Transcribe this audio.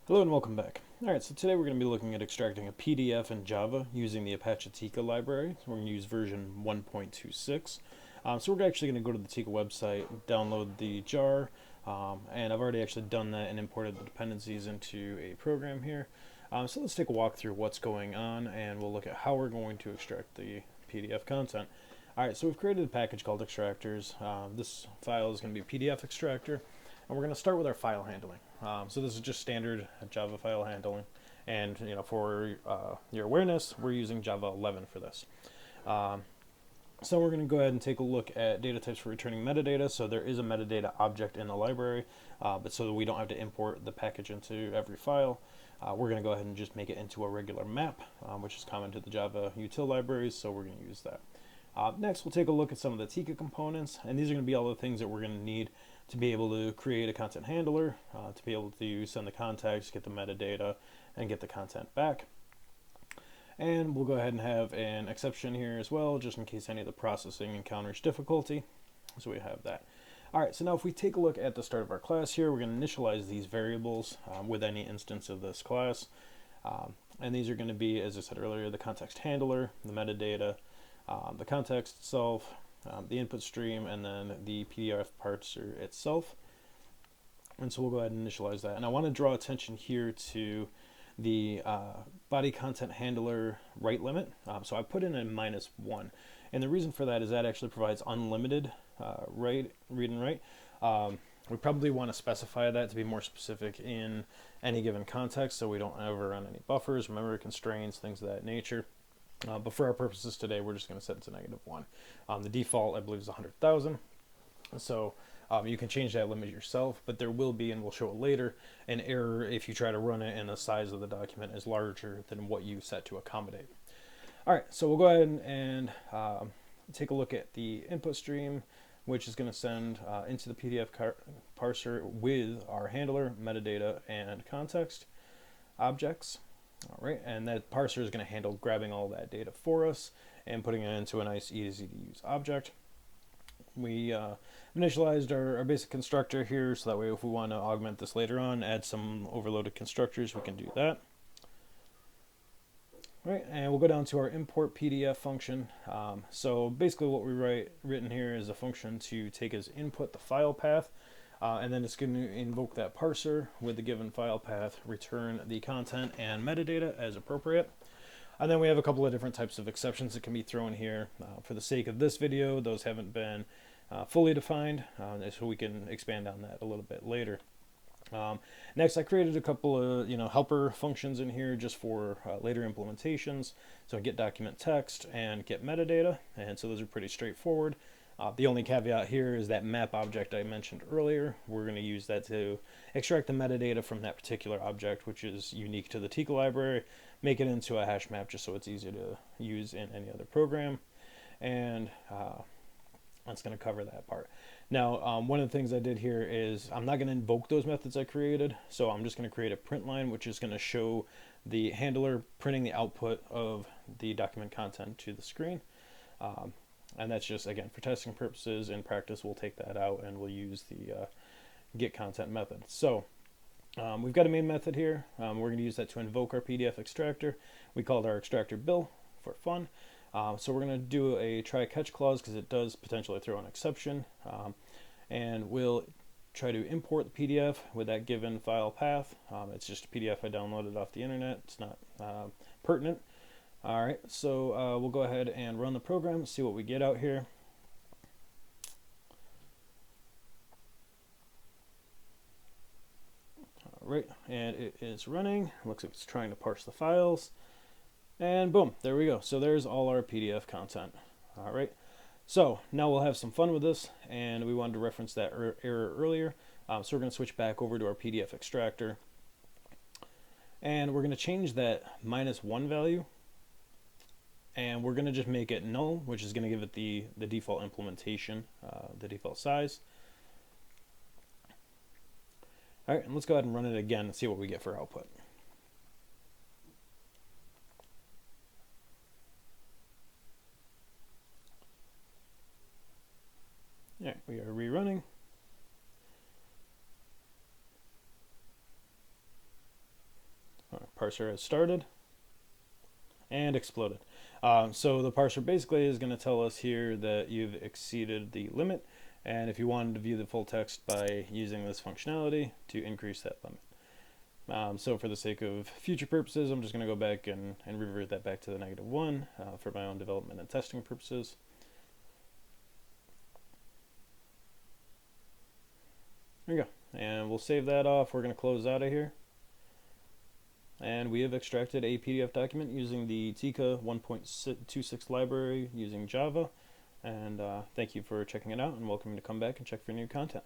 Hello and welcome back. Alright, so today we're going to be looking at extracting a PDF in Java using the Apache Tika library. We're going to use version 1.26. So we're actually going to go to the Tika website, download the jar, and I've already actually done that and imported the dependencies into a program here. So let's take a walk through what's going on and we'll look at how we're going to extract the PDF content. Alright, so we've created a package called extractors. This file is going to be PDF extractor. And we're going to start with our file handling. So this is just standard Java file handling. And for your awareness, we're using Java 11 for this. So we're going to go ahead and take a look at data types for returning metadata. So there is a metadata object in the library, but so that we don't have to import the package into every file, we're going to go ahead and just make it into a regular map, which is common to the Java util libraries. So we're going to use that. Next, we'll take a look at some of the Tika components, and these are going to be all the things that we're going to need to be able to create a content handler, to be able to send the context, get the metadata, and get the content back. And we'll go ahead and have an exception here as well, just in case any of the processing encounters difficulty. So we have that. All right, so now if we take a look at the start of our class here, we're going to initialize these variables with any instance of this class. And these are going to be, as I said earlier, the context handler, the metadata, the context itself, the input stream, and then the PDF parser itself. And so we'll go ahead and initialize that. And I want to draw attention here to the body content handler write limit. So I put in a -1. And the reason for that is that actually provides unlimited read and write. We probably want to specify that to be more specific in any given context so we don't ever run any buffers, memory constraints, things of that nature. But for our purposes today, we're just going to set it to -1. The default, I believe, is 100,000. So you can change that limit yourself, but there will be, and we'll show it later, an error if you try to run it and the size of the document is larger than what you set to accommodate. All right, so we'll go ahead and take a look at the input stream, which is going to send into the PDF parser with our handler, metadata, and context objects. All right, and that parser is going to handle grabbing all that data for us and putting it into a nice, easy to use object. We initialized our basic constructor here, so that way if we want to augment this later on, add some overloaded constructors, we can do that. All right, and we'll go down to our import PDF function. So basically what we written here is a function to take as input the file path, and then it's going to invoke that parser with the given file path, return the content and metadata as appropriate. And then we have a couple of different types of exceptions that can be thrown here. For the sake of this video, those haven't been fully defined, so we can expand on that a little bit later. Next, I created a couple of helper functions in here just for later implementations. So get document text and get metadata, and so those are pretty straightforward. The only caveat here is that map object I mentioned earlier. We're going to use that to extract the metadata from that particular object, which is unique to the Tika library, make it into a hash map just so it's easy to use in any other program. And that's going to cover that part. Now, one of the things I did here is I'm not going to invoke those methods I created, so I'm just going to create a print line, which is going to show the handler printing the output of the document content to the screen. And that's just, again, for testing purposes. In practice, we'll take that out and we'll use the get content method. So we've got a main method here. We're going to use that to invoke our PDF extractor. We called our extractor bill for fun. So we're going to do a try catch clause because it does potentially throw an exception. And we'll try to import the PDF with that given file path. It's just a PDF I downloaded off the internet. It's not pertinent. All right, so we'll go ahead and run the program, see what we get out here. All right, and it is running. Looks like it's trying to parse the files. And boom, there we go. So there's all our PDF content. All right, so now we'll have some fun with this, and we wanted to reference that error earlier. So we're going to switch back over to our PDF extractor, and we're going to change that -1 value. And we're going to just make it null, which is going to give it the default implementation, the default size. All right, and let's go ahead and run it again and see what we get for output. All right, we are rerunning. parser has started and exploded. So the parser basically is going to tell us here that you've exceeded the limit, and if you wanted to view the full text by using this functionality to increase that limit. So for the sake of future purposes, I'm just going to go back and revert that back to the -1 for my own development and testing purposes. There we go. And we'll save that off. We're going to close out of here. And we have extracted a PDF document using the Tika 1.26 library using Java. And thank you for checking it out, and welcome to come back and check for new content.